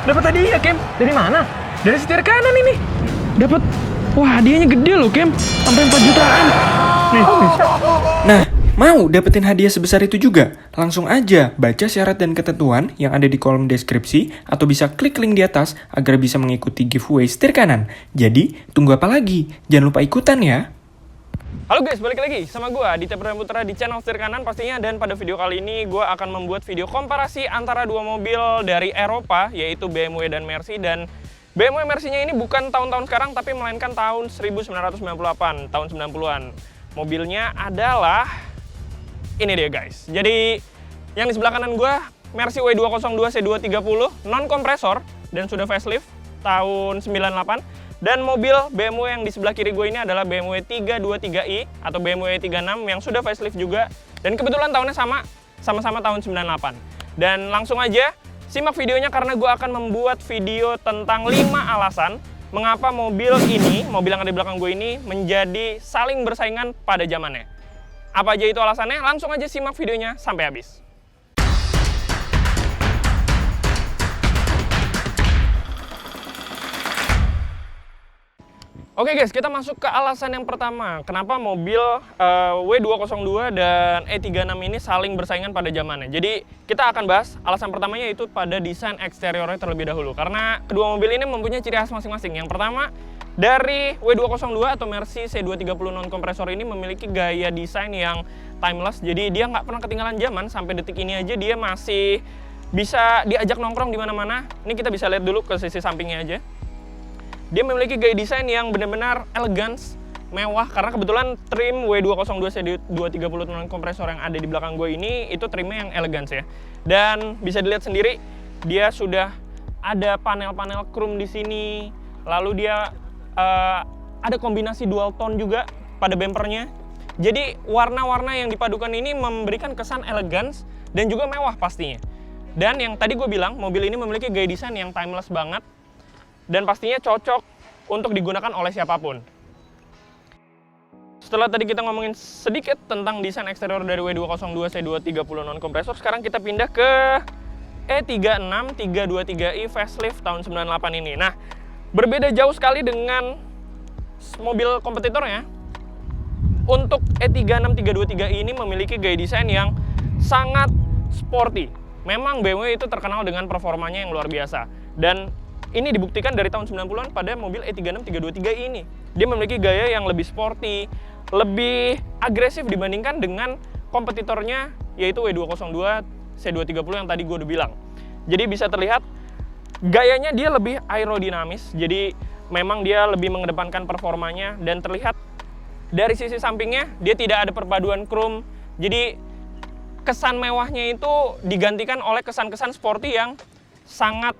dapat hadiah, Kem. Dari mana? Dari setir kanan ini. Dapat, wah hadiahnya gede loh, Kem. Sampai 4 jutaan. Nih, bisa. Nah, mau dapetin hadiah sebesar itu juga? Langsung aja baca syarat dan ketentuan yang ada di kolom deskripsi atau bisa klik link di atas agar bisa mengikuti giveaway setir kanan. Jadi, tunggu apa lagi? Jangan lupa ikutan ya. Halo guys, balik lagi sama gue Aditya Putra di channel Setir Kanan pastinya. Dan pada video kali ini gue akan membuat video komparasi antara dua mobil dari Eropa, yaitu BMW dan Mercy. Dan BMW Mercy-nya ini bukan tahun-tahun sekarang, tapi melainkan tahun 1998, tahun 90-an. Mobilnya adalah ini dia guys. Jadi yang di sebelah kanan gue Mercy W202 C230 non kompresor dan sudah facelift tahun 98. Dan mobil BMW yang di sebelah kiri gue ini adalah BMW 323i atau BMW 36 yang sudah facelift juga. Dan kebetulan tahunnya sama-sama tahun 98. Dan langsung aja simak videonya karena gue akan membuat video tentang 5 alasan mengapa mobil ini, mobil yang ada di belakang gue ini menjadi saling bersaingan pada zamannya. Apa aja itu alasannya? Langsung aja simak videonya sampai habis. Oke guys, kita masuk ke alasan yang pertama. Kenapa mobil W202 dan E36 ini saling bersaingan pada zamannya. Jadi kita akan bahas alasan pertamanya yaitu pada desain eksteriornya terlebih dahulu. Karena kedua mobil ini mempunyai ciri khas masing-masing. Yang pertama, dari W202 atau Mercy C230 non kompresor ini memiliki gaya desain yang timeless. Jadi dia nggak pernah ketinggalan zaman. Sampai detik ini aja dia masih bisa diajak nongkrong di mana-mana. Ini kita bisa lihat dulu ke sisi sampingnya aja. Dia memiliki gaya desain yang benar-benar elegans, mewah, karena kebetulan trim W202 C230 non kompresor yang ada di belakang gue ini itu trimnya yang elegans ya. Dan bisa dilihat sendiri dia sudah ada panel-panel chrome di sini. Lalu dia ada kombinasi dual tone juga pada bempernya. Jadi warna-warna yang dipadukan ini memberikan kesan elegans dan juga mewah pastinya. Dan yang tadi gue bilang, mobil ini memiliki gaya desain yang timeless banget. Dan pastinya cocok untuk digunakan oleh siapapun. Setelah tadi kita ngomongin sedikit tentang desain eksterior dari W202 C230 non kompresor, sekarang kita pindah ke E36 323i facelift tahun 98 ini. Nah, berbeda jauh sekali dengan mobil kompetitornya. Untuk E36 323i ini memiliki gaya desain yang sangat sporty. Memang BMW itu terkenal dengan performanya yang luar biasa. Dan ini dibuktikan dari tahun 90-an pada mobil E36 323i ini. Dia memiliki gaya yang lebih sporty, lebih agresif dibandingkan dengan kompetitornya yaitu W202 C230 yang tadi gue udah bilang. Jadi bisa terlihat gayanya dia lebih aerodinamis. Jadi memang dia lebih mengedepankan performanya dan terlihat dari sisi sampingnya dia tidak ada perpaduan chrome. Jadi kesan mewahnya itu digantikan oleh kesan-kesan sporty yang sangat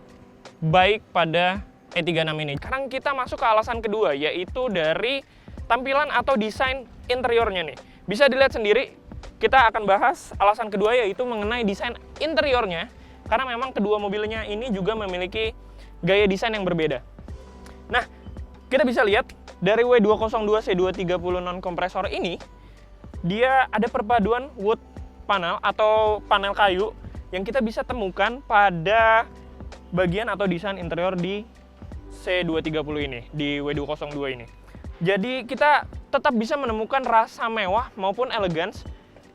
baik pada E36 ini. Sekarang kita masuk ke alasan kedua, yaitu dari tampilan atau desain interiornya nih. Bisa dilihat sendiri, kita akan bahas alasan kedua yaitu mengenai desain interiornya. Karena memang kedua mobilnya ini juga memiliki gaya desain yang berbeda. Nah, kita bisa lihat dari W202 C230 non kompresor ini, dia ada perpaduan wood panel atau panel kayu yang kita bisa temukan pada bagian atau desain interior di C230 ini, di W202 ini. Jadi kita tetap bisa menemukan rasa mewah maupun elegans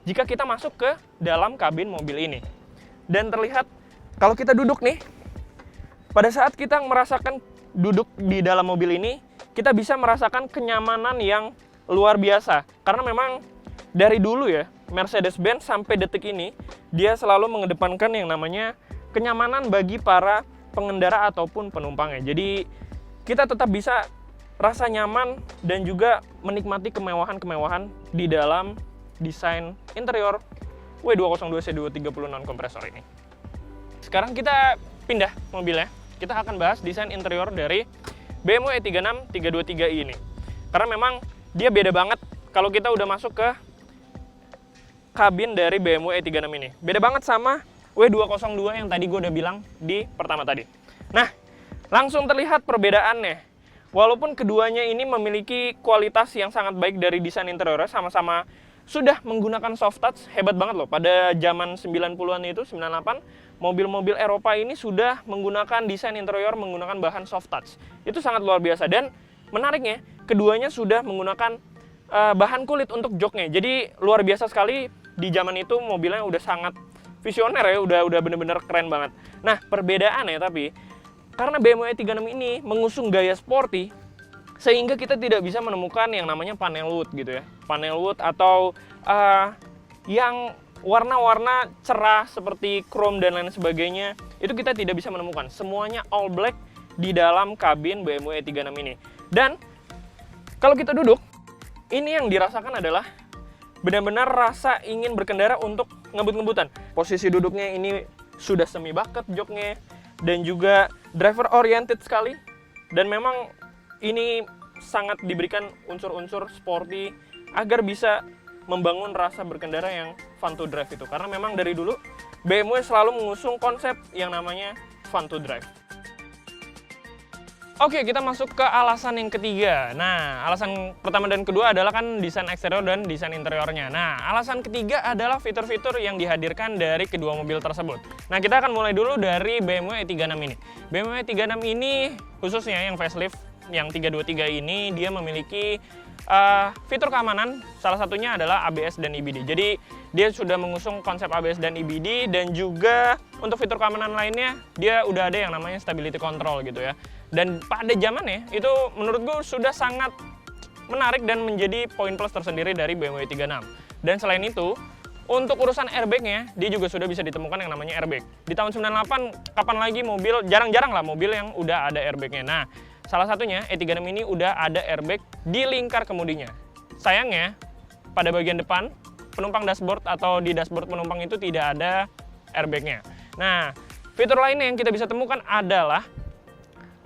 jika kita masuk ke dalam kabin mobil ini. Dan terlihat kalau kita duduk nih, pada saat kita merasakan duduk di dalam mobil ini, kita bisa merasakan kenyamanan yang luar biasa. Karena memang dari dulu ya, Mercedes-Benz sampai detik ini, dia selalu mengedepankan yang namanya kenyamanan bagi para pengendara ataupun penumpangnya. Jadi kita tetap bisa rasa nyaman dan juga menikmati kemewahan-kemewahan di dalam desain interior W202 C230 non kompresor ini. Sekarang kita pindah mobilnya. Kita akan bahas desain interior dari BMW E36 323i ini. Karena memang dia beda banget kalau kita udah masuk ke kabin dari BMW E36 ini. Beda banget sama W202 yang tadi gue udah bilang di pertama tadi. Nah, langsung terlihat perbedaannya. Walaupun keduanya ini memiliki kualitas yang sangat baik dari desain interiornya, sama-sama sudah menggunakan soft touch. Hebat banget loh, pada zaman 90-an itu, 98, mobil-mobil Eropa ini sudah menggunakan desain interior menggunakan bahan soft touch. Itu sangat luar biasa, dan menariknya keduanya sudah menggunakan bahan kulit untuk joknya. Jadi luar biasa sekali, di zaman itu mobilnya udah sangat visioner ya, udah bener-bener keren banget. Nah, perbedaannya tapi karena BMW E36 ini mengusung gaya sporty, sehingga kita tidak bisa menemukan yang namanya panel wood gitu ya. Panel wood atau yang warna-warna cerah seperti chrome dan lain sebagainya, itu kita tidak bisa menemukan. Semuanya all black di dalam kabin BMW E36 ini. Dan kalau kita duduk, ini yang dirasakan adalah benar-benar rasa ingin berkendara untuk ngebut-ngebutan. Posisi duduknya ini sudah semi bucket joknya, dan juga driver oriented sekali, dan memang ini sangat diberikan unsur-unsur sporty agar bisa membangun rasa berkendara yang fun to drive itu, karena memang dari dulu BMW selalu mengusung konsep yang namanya fun to drive. Oke, kita masuk ke alasan yang ketiga. Nah, alasan pertama dan kedua adalah kan desain eksterior dan desain interiornya. Nah, alasan ketiga adalah fitur-fitur yang dihadirkan dari kedua mobil tersebut. Nah, kita akan mulai dulu dari BMW E36 ini. BMW E36 ini khususnya yang facelift yang 323 ini, dia memiliki fitur keamanan, salah satunya adalah ABS dan EBD. Jadi dia sudah mengusung konsep ABS dan EBD, dan juga untuk fitur keamanan lainnya dia udah ada yang namanya stability control gitu ya. Dan pada zamannya itu menurut gue sudah sangat menarik dan menjadi poin plus tersendiri dari BMW E36. Dan selain itu, untuk urusan airbagnya, dia juga sudah bisa ditemukan yang namanya airbag. Di tahun 98, kapan lagi mobil, jarang-jarang lah mobil yang udah ada airbagnya. Nah, salah satunya E36 ini udah ada airbag di lingkar kemudinya. Sayangnya, pada bagian depan, penumpang dashboard atau di dashboard penumpang itu tidak ada airbagnya. Nah, fitur lainnya yang kita bisa temukan adalah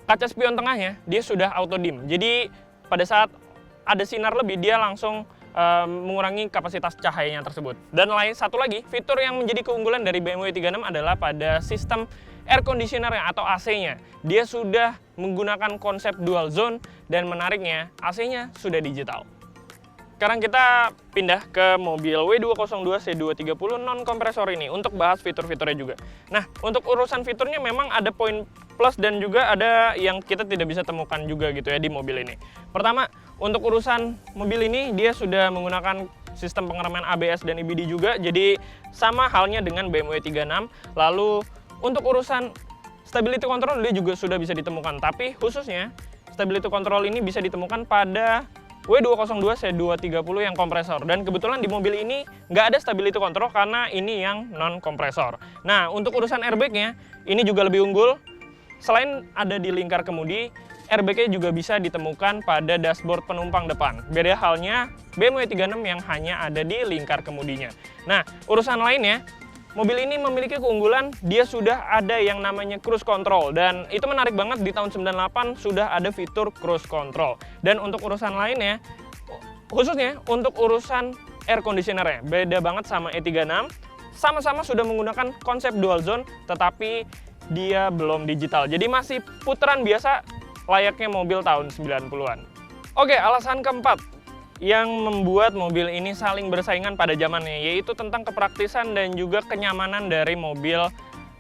kaca spion tengahnya, dia sudah auto dim. Jadi pada saat ada sinar lebih, dia langsung mengurangi kapasitas cahayanya tersebut. Dan satu lagi, fitur yang menjadi keunggulan dari BMW E36 adalah pada sistem air conditioner atau AC-nya. Dia sudah menggunakan konsep dual zone, dan menariknya AC-nya sudah digital. Sekarang kita pindah ke mobil W202 C230 non-kompresor ini untuk bahas fitur-fiturnya juga. Nah, untuk urusan fiturnya memang ada poin plus dan juga ada yang kita tidak bisa temukan juga gitu ya di mobil ini. Pertama, untuk urusan mobil ini dia sudah menggunakan sistem pengereman ABS dan EBD juga, jadi sama halnya dengan BMW 36. Lalu untuk urusan stability control dia juga sudah bisa ditemukan, tapi khususnya stability control ini bisa ditemukan pada W202 C230 yang kompresor, dan kebetulan di mobil ini nggak ada stability control karena ini yang non kompresor. Nah, untuk urusan airbagnya ini juga lebih unggul. Selain ada di lingkar kemudi, airbagnya juga bisa ditemukan pada dashboard penumpang depan. Beda halnya BMW 36 yang hanya ada di lingkar kemudinya. Nah, urusan lainnya, mobil ini memiliki keunggulan, dia sudah ada yang namanya cruise control, dan itu menarik banget, di tahun 98 sudah ada fitur cruise control. Dan untuk urusan lainnya, khususnya untuk urusan air conditioner-nya, beda banget sama E36, sama-sama sudah menggunakan konsep dual zone, tetapi dia belum digital, jadi masih putaran biasa layaknya mobil tahun 90-an. Oke, alasan keempat yang membuat mobil ini saling bersaingan pada zamannya, yaitu tentang kepraktisan dan juga kenyamanan dari mobil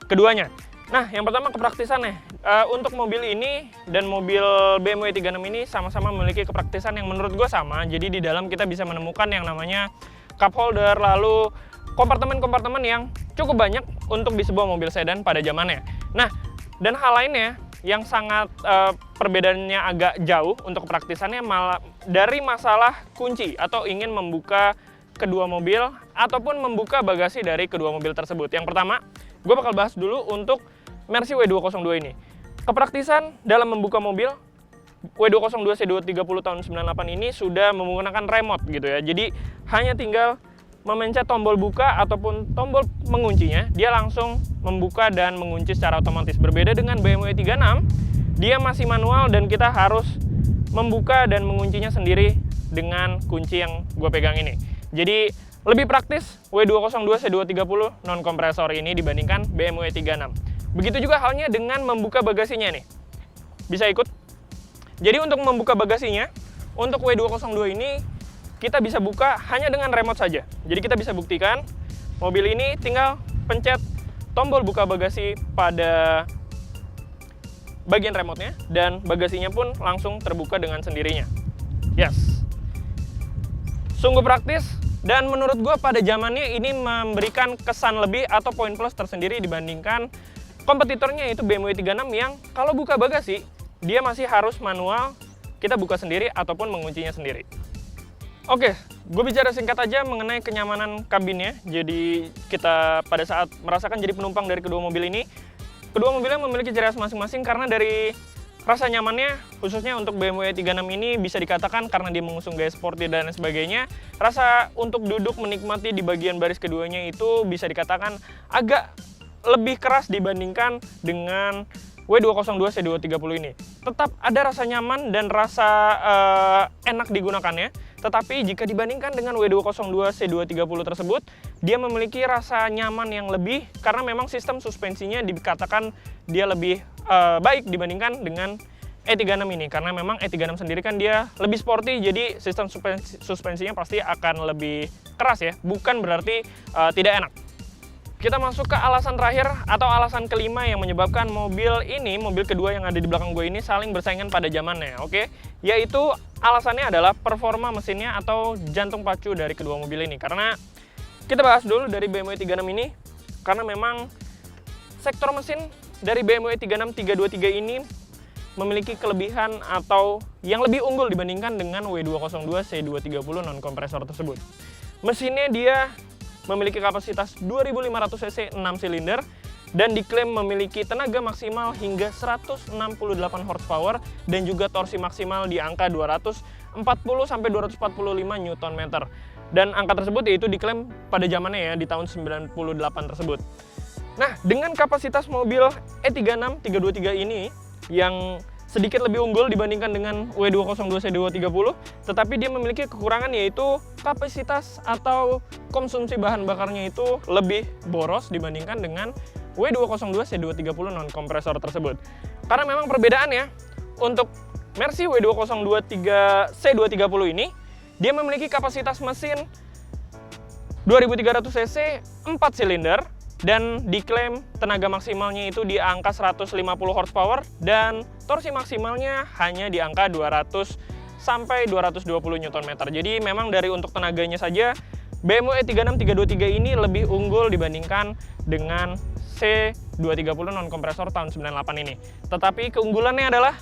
keduanya. Nah, yang pertama kepraktisannya. Untuk mobil ini dan mobil BMW 36 ini sama-sama memiliki kepraktisan yang menurut gue sama. Jadi di dalam kita bisa menemukan yang namanya cup holder, lalu kompartemen-kompartemen yang cukup banyak untuk di sebuah mobil sedan pada zamannya. Nah, dan hal lainnya yang sangat perbedaannya agak jauh untuk kepraktisannya malah dari masalah kunci atau ingin membuka kedua mobil ataupun membuka bagasi dari kedua mobil tersebut. Yang pertama, gue bakal bahas dulu untuk Mercy W202 ini. Kepraktisan dalam membuka mobil W202 C230 tahun 98 ini sudah menggunakan remote gitu ya. Jadi hanya tinggal memencet tombol buka ataupun tombol menguncinya, dia langsung membuka dan mengunci secara otomatis. Berbeda dengan BMW 36, dia masih manual dan kita harus membuka dan menguncinya sendiri dengan kunci yang gue pegang ini. Jadi lebih praktis W202 C230 non kompresor ini dibandingkan BMW 36. Begitu juga halnya dengan membuka bagasinya nih. Bisa ikut? Jadi untuk membuka bagasinya, untuk W202 ini kita bisa buka hanya dengan remote saja. Jadi kita bisa buktikan mobil ini tinggal pencet tombol buka bagasi pada bagian remote-nya dan bagasinya pun langsung terbuka dengan sendirinya. Yes. Sungguh praktis dan menurut gue pada zamannya ini memberikan kesan lebih atau poin plus tersendiri dibandingkan kompetitornya yaitu BMW 36 yang kalau buka bagasi dia masih harus manual, kita buka sendiri ataupun menguncinya sendiri. Oke, gue bicara singkat aja mengenai kenyamanan kabinnya. Jadi kita pada saat merasakan jadi penumpang dari kedua mobil ini, kedua mobilnya memiliki ciri khas masing-masing karena dari rasa nyamannya, khususnya untuk BMW 36 ini bisa dikatakan karena dia mengusung gaya sporty dan sebagainya, rasa untuk duduk menikmati di bagian baris keduanya itu bisa dikatakan agak lebih keras dibandingkan dengan W202 C230 ini. Tetap ada rasa nyaman dan rasa enak digunakannya, tetapi jika dibandingkan dengan W202 C230 tersebut, dia memiliki rasa nyaman yang lebih karena memang sistem suspensinya dikatakan dia lebih baik dibandingkan dengan E36 ini. Karena memang E36 sendiri kan dia lebih sporty, jadi sistem suspensinya pasti akan lebih keras ya, bukan berarti tidak enak. Kita masuk ke alasan terakhir atau alasan kelima yang menyebabkan mobil ini, mobil kedua yang ada di belakang gue ini saling bersaingan pada zamannya, oke? Yaitu alasannya adalah performa mesinnya atau jantung pacu dari kedua mobil ini. Karena kita bahas dulu dari BMW 36 ini, karena memang sektor mesin dari BMW 36 323 ini memiliki kelebihan atau yang lebih unggul dibandingkan dengan W202 C230 non-kompresor tersebut. Mesinnya dia memiliki kapasitas 2.500 cc 6 silinder dan diklaim memiliki tenaga maksimal hingga 168 horsepower dan juga torsi maksimal di angka 240 sampai 245 Nm. Dan angka tersebut yaitu diklaim pada zamannya ya di tahun 98 tersebut. Nah, dengan kapasitas mobil E36 323 ini yang sedikit lebih unggul dibandingkan dengan W202 C230, tetapi dia memiliki kekurangan yaitu kapasitas atau konsumsi bahan bakarnya itu lebih boros dibandingkan dengan W202 C230 non-kompresor tersebut. Karena memang perbedaannya untuk Mercy W202 C230 ini, dia memiliki kapasitas mesin 2300 cc 4 silinder dan diklaim tenaga maksimalnya itu di angka 150 horsepower dan torsi maksimalnya hanya di angka 200 sampai 220 Nm. Jadi memang dari untuk tenaganya saja BMW E36 323 ini lebih unggul dibandingkan dengan C230 non-kompresor tahun 98 ini. Tetapi keunggulannya adalah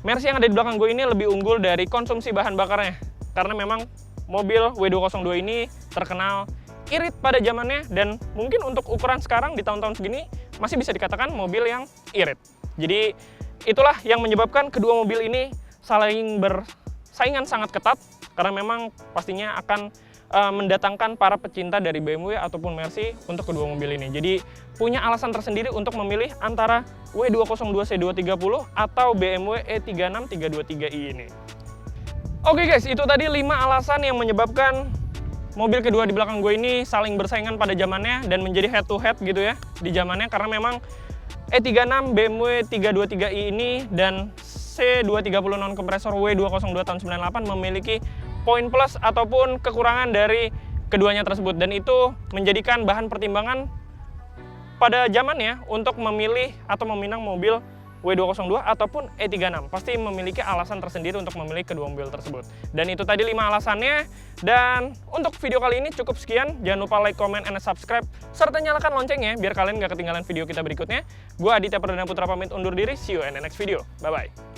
Mercy yang ada di belakang gue ini lebih unggul dari konsumsi bahan bakarnya. Karena memang mobil W202 ini terkenal irit pada zamannya dan mungkin untuk ukuran sekarang di tahun-tahun segini masih bisa dikatakan mobil yang irit. Jadi itulah yang menyebabkan kedua mobil ini saling bersaingan sangat ketat karena memang pastinya akan mendatangkan para pecinta dari BMW ataupun Mercy untuk kedua mobil ini. Jadi punya alasan tersendiri untuk memilih antara W202 C230 atau BMW E36 323i ini. Oke guys, itu tadi 5 alasan yang menyebabkan mobil kedua di belakang gue ini saling bersaingan pada zamannya dan menjadi head to head gitu ya di zamannya, karena memang E36 BMW 323i ini dan C230 non-kompresor W202 tahun 98 memiliki poin plus ataupun kekurangan dari keduanya tersebut, dan itu menjadikan bahan pertimbangan pada zamannya untuk memilih atau meminang mobil W202 ataupun E36. Pasti memiliki alasan tersendiri untuk memilih kedua mobil tersebut. Dan itu tadi 5 alasannya. Dan untuk video kali ini cukup sekian. Jangan lupa like, comment, and subscribe. Serta nyalakan loncengnya biar kalian gak ketinggalan video kita berikutnya. Gue Aditya Perdana Putra pamit undur diri. See you in the next video. Bye-bye.